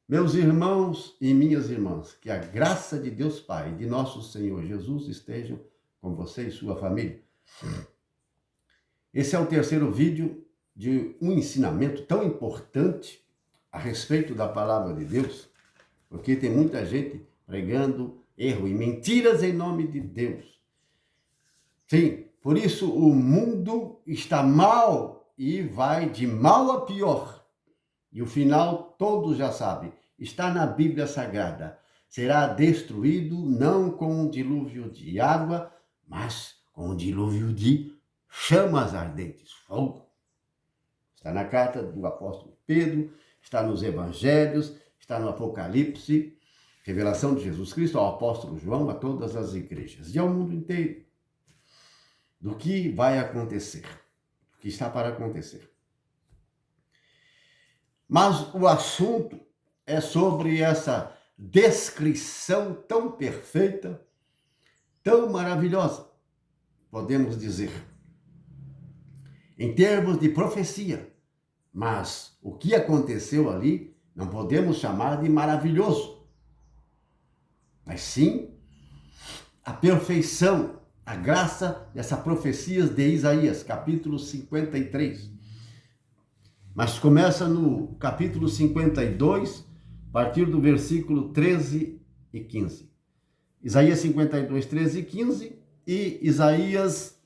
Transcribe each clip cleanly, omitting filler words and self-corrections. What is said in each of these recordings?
Meus irmãos e minhas irmãs, que a graça de Deus Pai e de nosso Senhor Jesus estejam com você e sua família. Esse é o terceiro vídeo de um ensinamento tão importante a respeito da palavra de Deus, porque tem muita gente pregando erro e mentiras em nome de Deus. Sim, por isso o mundo está mal e vai de mal a pior. E o final todos já sabem, está na Bíblia Sagrada. Será destruído não com um dilúvio de água, mas com um dilúvio de chamas ardentes, fogo. Está na carta do apóstolo Pedro, está nos evangelhos, está no Apocalipse, revelação de Jesus Cristo ao apóstolo João, a todas as igrejas e ao mundo inteiro. Do que vai acontecer, do que está para acontecer. Mas o assunto é sobre essa descrição tão perfeita, tão maravilhosa, podemos dizer, em termos de profecia. Mas o que aconteceu ali não podemos chamar de maravilhoso, mas sim a perfeição, a graça dessas profecias de Isaías, capítulo 53. Mas começa no capítulo 52, a partir do versículo 13 e 15. Isaías 52, 13 e 15 e Isaías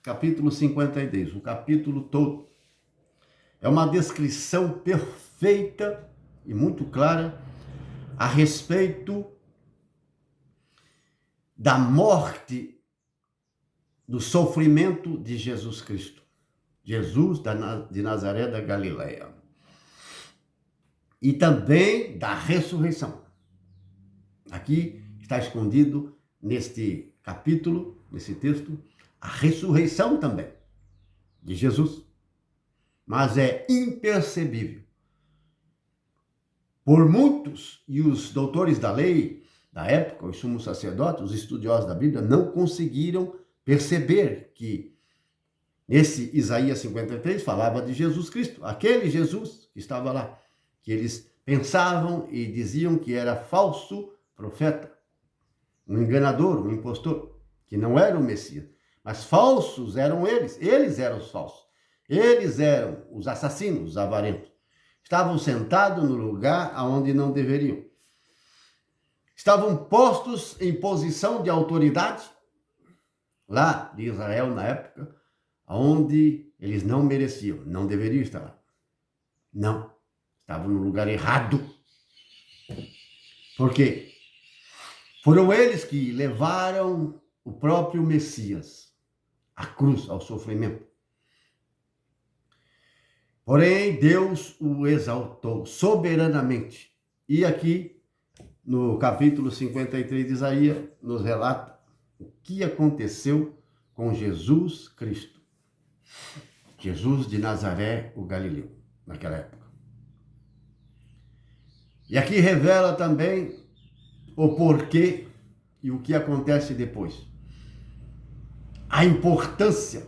capítulo 52, o capítulo todo. É uma descrição perfeita e muito clara a respeito da morte, do sofrimento de Jesus Cristo. Jesus de Nazaré da Galileia. E também da ressurreição. Aqui está escondido neste capítulo, nesse texto, a ressurreição também de Jesus. Mas é impercebível. Por muitos, e os doutores da lei da época, os sumos sacerdotes, os estudiosos da Bíblia, não conseguiram perceber que esse Isaías 53 falava de Jesus Cristo, aquele Jesus que estava lá, que eles pensavam e diziam que era falso profeta, um enganador, um impostor, que não era o Messias. Mas falsos eram eles eram os falsos. Eles eram os assassinos, os avarentos. Estavam sentados no lugar aonde não deveriam. Estavam postos em posição de autoridade, lá de Israel na época, onde eles não mereciam, não deveriam estar lá. Não, estavam no lugar errado. Por quê? Foram eles que levaram o próprio Messias à cruz, ao sofrimento. Porém, Deus o exaltou soberanamente. E aqui, no capítulo 53 de Isaías, nos relata o que aconteceu com Jesus Cristo. Jesus de Nazaré, o Galileu, naquela época. E aqui revela também o porquê e o que acontece depois. A importância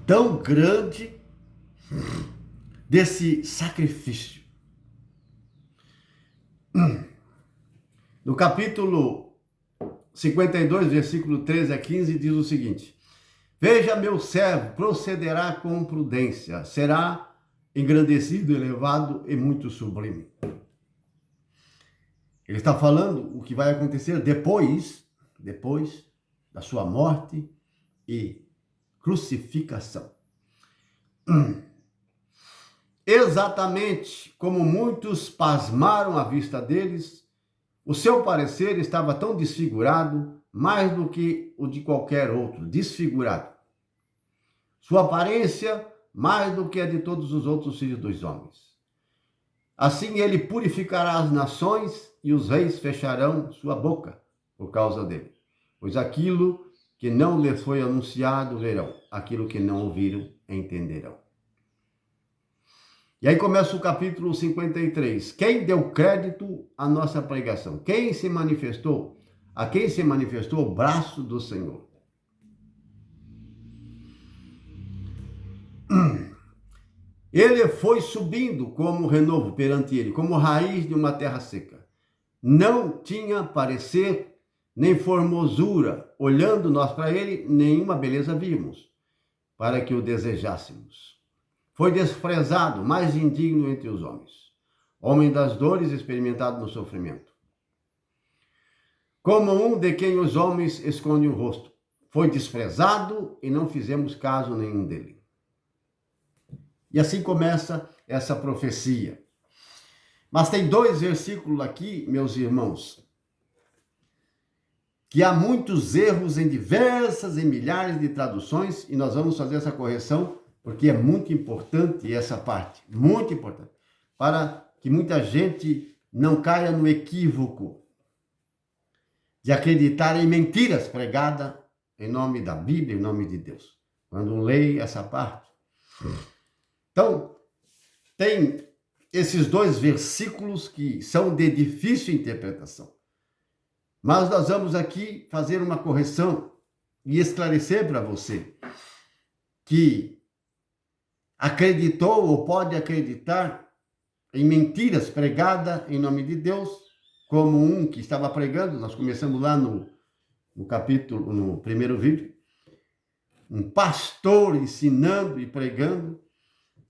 tão grande desse sacrifício. No capítulo 52, versículo 13 a 15, diz o seguinte: Veja, meu servo procederá com prudência, será engrandecido, elevado e muito sublime. Ele está falando o que vai acontecer depois da sua morte e crucificação. Exatamente como muitos pasmaram à vista deles, o seu parecer estava tão desfigurado, mais do que o de qualquer outro, desfigurado. Sua aparência, mais do que a de todos os outros filhos dos homens. Assim ele purificará as nações e os reis fecharão sua boca por causa dele. Pois aquilo que não lhes foi anunciado verão, aquilo que não ouviram entenderão. E aí começa o capítulo 53. Quem deu crédito à nossa pregação? Quem se manifestou? A quem se manifestou o braço do Senhor? Ele foi subindo como renovo perante ele, como raiz de uma terra seca. Não tinha parecer, nem formosura. Olhando nós para ele, nenhuma beleza vimos, para que o desejássemos. Foi desprezado, mais indigno entre os homens. Homem das dores, experimentado no sofrimento. Como um de quem os homens escondem o rosto. Foi desprezado e não fizemos caso nenhum dele. E assim começa essa profecia. Mas tem 2 versículos aqui, meus irmãos, que há muitos erros em diversas e milhares de traduções, e nós vamos fazer essa correção, porque é muito importante essa parte, muito importante, para que muita gente não caia no equívoco de acreditar em mentiras pregadas em nome da Bíblia, em nome de Deus. Quando leio essa parte. Então, tem esses 2 versículos que são de difícil interpretação. Mas nós vamos aqui fazer uma correção e esclarecer para você que acreditou ou pode acreditar em mentiras pregadas em nome de Deus, como um que estava pregando, nós começamos lá no capítulo, no primeiro vídeo, um pastor ensinando e pregando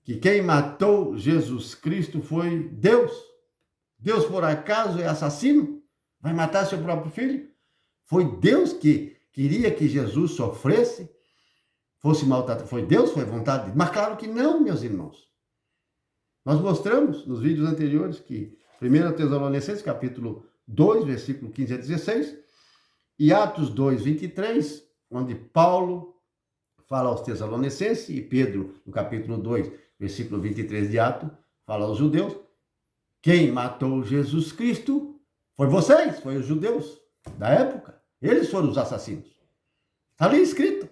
que quem matou Jesus Cristo foi Deus. Deus, por acaso, é assassino? Vai matar seu próprio filho? Foi Deus que queria que Jesus sofresse, fosse maltratado. Foi Deus, foi vontade de Deus. Mas claro que não, meus irmãos. Nós mostramos nos vídeos anteriores que 1 Tessalonicenses, capítulo 2, versículo 15 a 16, e Atos 2, 23, onde Paulo fala aos Tessalonicenses, e Pedro, no capítulo 2, versículo 23 de Atos, fala aos judeus, quem matou Jesus Cristo foi vocês, foi os judeus da época. Eles foram os assassinos. Está ali escrito.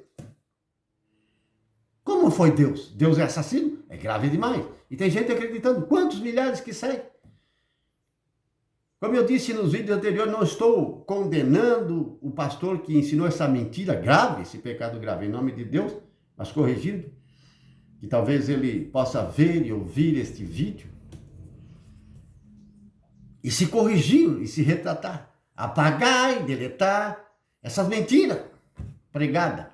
Como foi Deus? Deus é assassino? É grave demais. E tem gente acreditando. Quantos milhares que seguem? Como eu disse nos vídeos anteriores, não estou condenando o pastor que ensinou essa mentira grave, esse pecado grave, em nome de Deus, mas corrigindo, que talvez ele possa ver e ouvir este vídeo e se corrigir e se retratar, apagar e deletar essas mentiras pregadas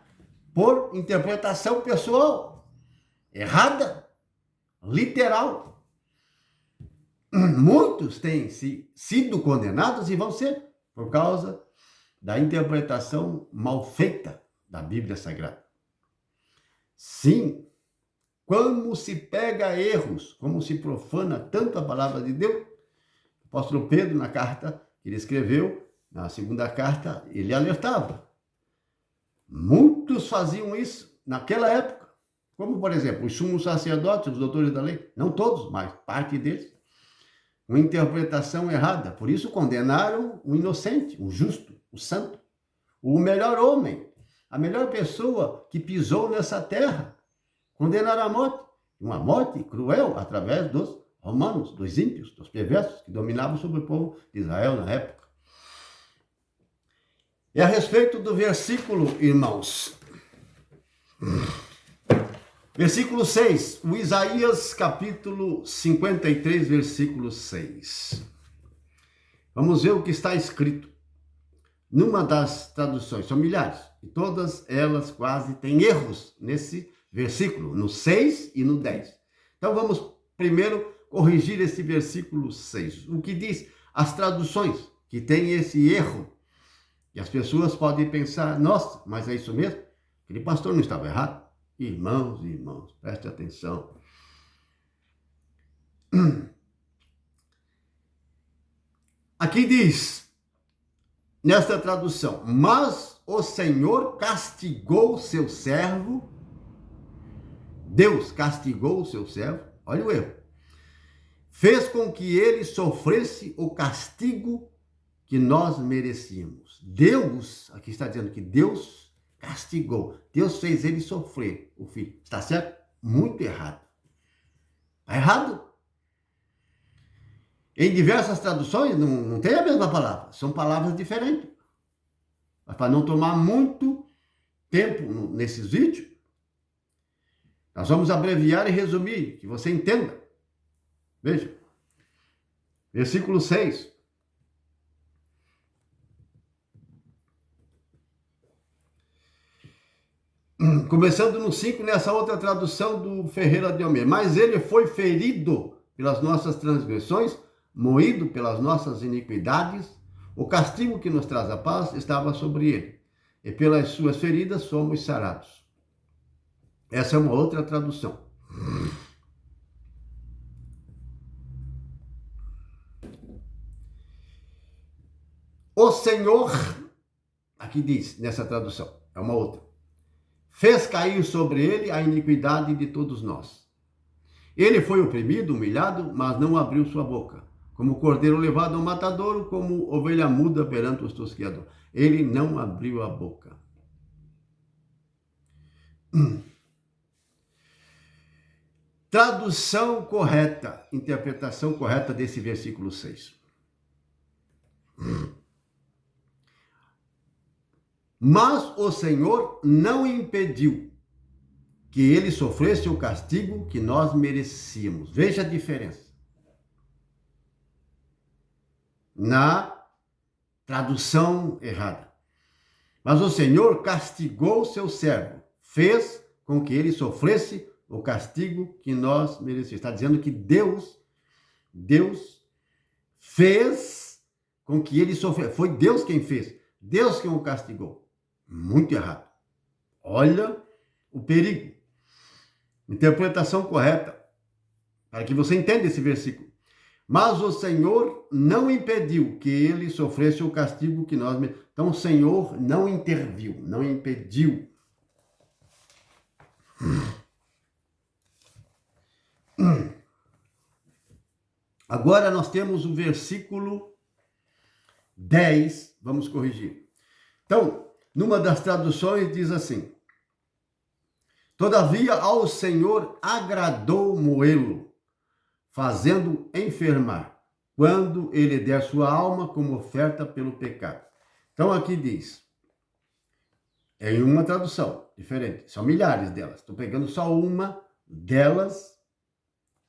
por interpretação pessoal, errada, literal. Muitos têm sido condenados e vão ser por causa da interpretação mal feita da Bíblia Sagrada. Sim, como se pega erros, como se profana tanto a palavra de Deus. O apóstolo Pedro, na carta que ele escreveu, na segunda carta, ele alertava. Muitos faziam isso naquela época, como, por exemplo, os sumos sacerdotes, os doutores da lei, não todos, mas parte deles, uma interpretação errada. Por isso condenaram o inocente, o justo, o santo, o melhor homem, a melhor pessoa que pisou nessa terra. Condenaram a morte, uma morte cruel através dos romanos, dos ímpios, dos perversos que dominavam sobre o povo de Israel na época. E a respeito do versículo, irmãos, versículo 6, o Isaías capítulo 53, versículo 6. Vamos ver o que está escrito. Numa das traduções, são milhares, e todas elas quase têm erros nesse versículo, no 6 e no 10. Então vamos primeiro corrigir esse versículo 6. O que diz as traduções que tem esse erro? E as pessoas podem pensar, nossa, mas é isso mesmo? Aquele pastor não estava errado? Irmãos e irmãs, preste atenção. Aqui diz, nesta tradução, mas o Senhor castigou seu servo, Deus castigou o seu servo, olha o erro, fez com que ele sofresse o castigo que nós merecíamos. Deus, aqui está dizendo que Deus castigou, Deus fez ele sofrer, o filho. Está certo? Muito errado. Está errado. Em diversas traduções não tem a mesma palavra, são palavras diferentes. Mas para não tomar muito tempo nesses vídeos, Nós vamos abreviar e resumir, que você entenda. Veja, versículo 6. Começando no 5, nessa outra tradução do Ferreira de Almeida. Mas ele foi ferido pelas nossas transgressões, moído pelas nossas iniquidades. O castigo que nos traz a paz estava sobre ele, e pelas suas feridas somos sarados. Essa é uma outra tradução. O Senhor, aqui diz, nessa tradução, é uma outra, fez cair sobre ele a iniquidade de todos nós. Ele foi oprimido, humilhado, mas não abriu sua boca. Como cordeiro levado ao matadouro, como ovelha muda perante os tosquiadores. Ele não abriu a boca. Tradução correta, interpretação correta desse versículo 6. Mas o Senhor não impediu que ele sofresse o castigo que nós merecíamos. Veja a diferença. Na tradução errada. Mas o Senhor castigou seu servo, fez com que ele sofresse o castigo que nós merecíamos. Está dizendo que Deus fez com que ele sofresse. Foi Deus quem fez. Deus quem o castigou. Muito errado. Olha o perigo. Interpretação correta, para que você entenda esse versículo. Mas o Senhor não impediu que ele sofresse o castigo que nós... Então o Senhor não interviu, não impediu. Agora nós temos o versículo 10, vamos corrigir. Então, numa das traduções diz assim: todavia ao Senhor agradou moê-lo, fazendo enfermar, quando ele der sua alma como oferta pelo pecado. Então aqui diz, é em uma tradução diferente, são milhares delas, estou pegando só uma delas,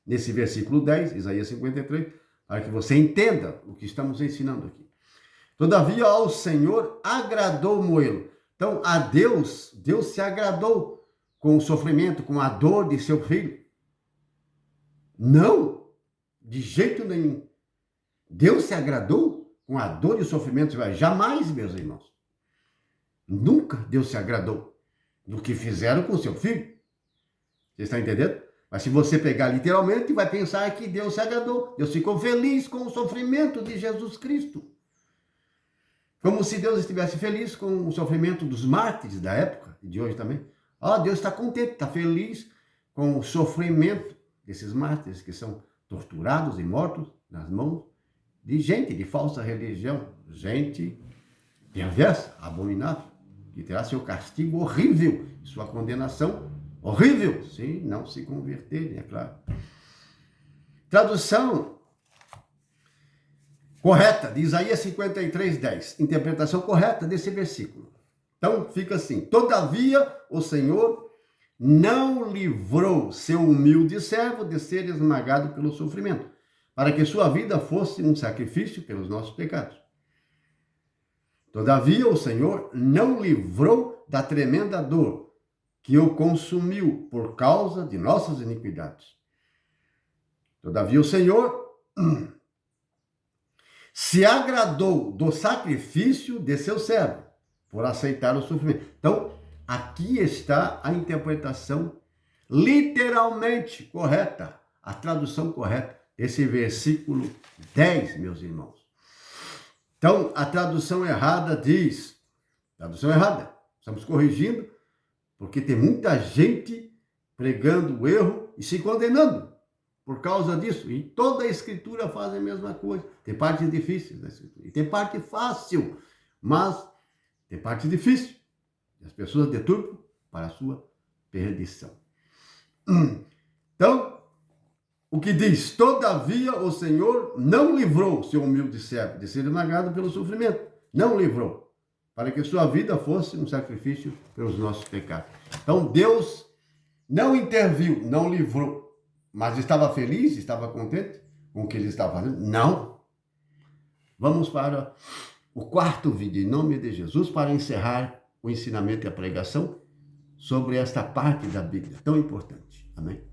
nesse versículo 10, Isaías 53, para que você entenda o que estamos ensinando aqui. Todavia ao Senhor agradou moê-lo. Então a Deus se agradou com o sofrimento, com a dor de seu filho. Não, de jeito nenhum. Deus se agradou com a dor e o sofrimento. Jamais, meus irmãos. Nunca Deus se agradou do que fizeram com seu filho. Você está entendendo? Mas se você pegar literalmente, vai pensar que Deus se agradou. Deus ficou feliz com o sofrimento de Jesus Cristo. Como se Deus estivesse feliz com o sofrimento dos mártires da época, e de hoje também. Deus está contente, está feliz com o sofrimento desses mártires que são torturados e mortos nas mãos de gente de falsa religião, gente perversa, abominável, que terá seu castigo horrível, sua condenação horrível, se não se converterem, é claro. Tradução correta de Isaías 53, 10. Interpretação correta desse versículo. Então, fica assim: todavia o Senhor não livrou seu humilde servo de ser esmagado pelo sofrimento, para que sua vida fosse um sacrifício pelos nossos pecados. Todavia o Senhor não livrou da tremenda dor que o consumiu por causa de nossas iniquidades. Todavia o Senhor se agradou do sacrifício de seu servo, por aceitar o sofrimento. Então, aqui está a interpretação literalmente correta, a tradução correta desse versículo 10, meus irmãos. Então, a tradução errada diz, tradução errada, estamos corrigindo, porque tem muita gente pregando o erro e se condenando por causa disso. E toda a Escritura faz a mesma coisa. Tem partes difíceis da Escritura. E tem parte fácil, mas tem parte difícil. E as pessoas deturpam para a sua perdição. Então, o que diz? Todavia o Senhor não livrou seu humilde servo de ser esmagado pelo sofrimento. Não livrou. Para que sua vida fosse um sacrifício pelos nossos pecados. Então, Deus não interviu, não livrou, mas estava feliz, estava contente com o que ele estava fazendo? Não. Vamos para o quarto vídeo, em nome de Jesus, para encerrar o ensinamento e a pregação sobre esta parte da Bíblia tão importante. Amém?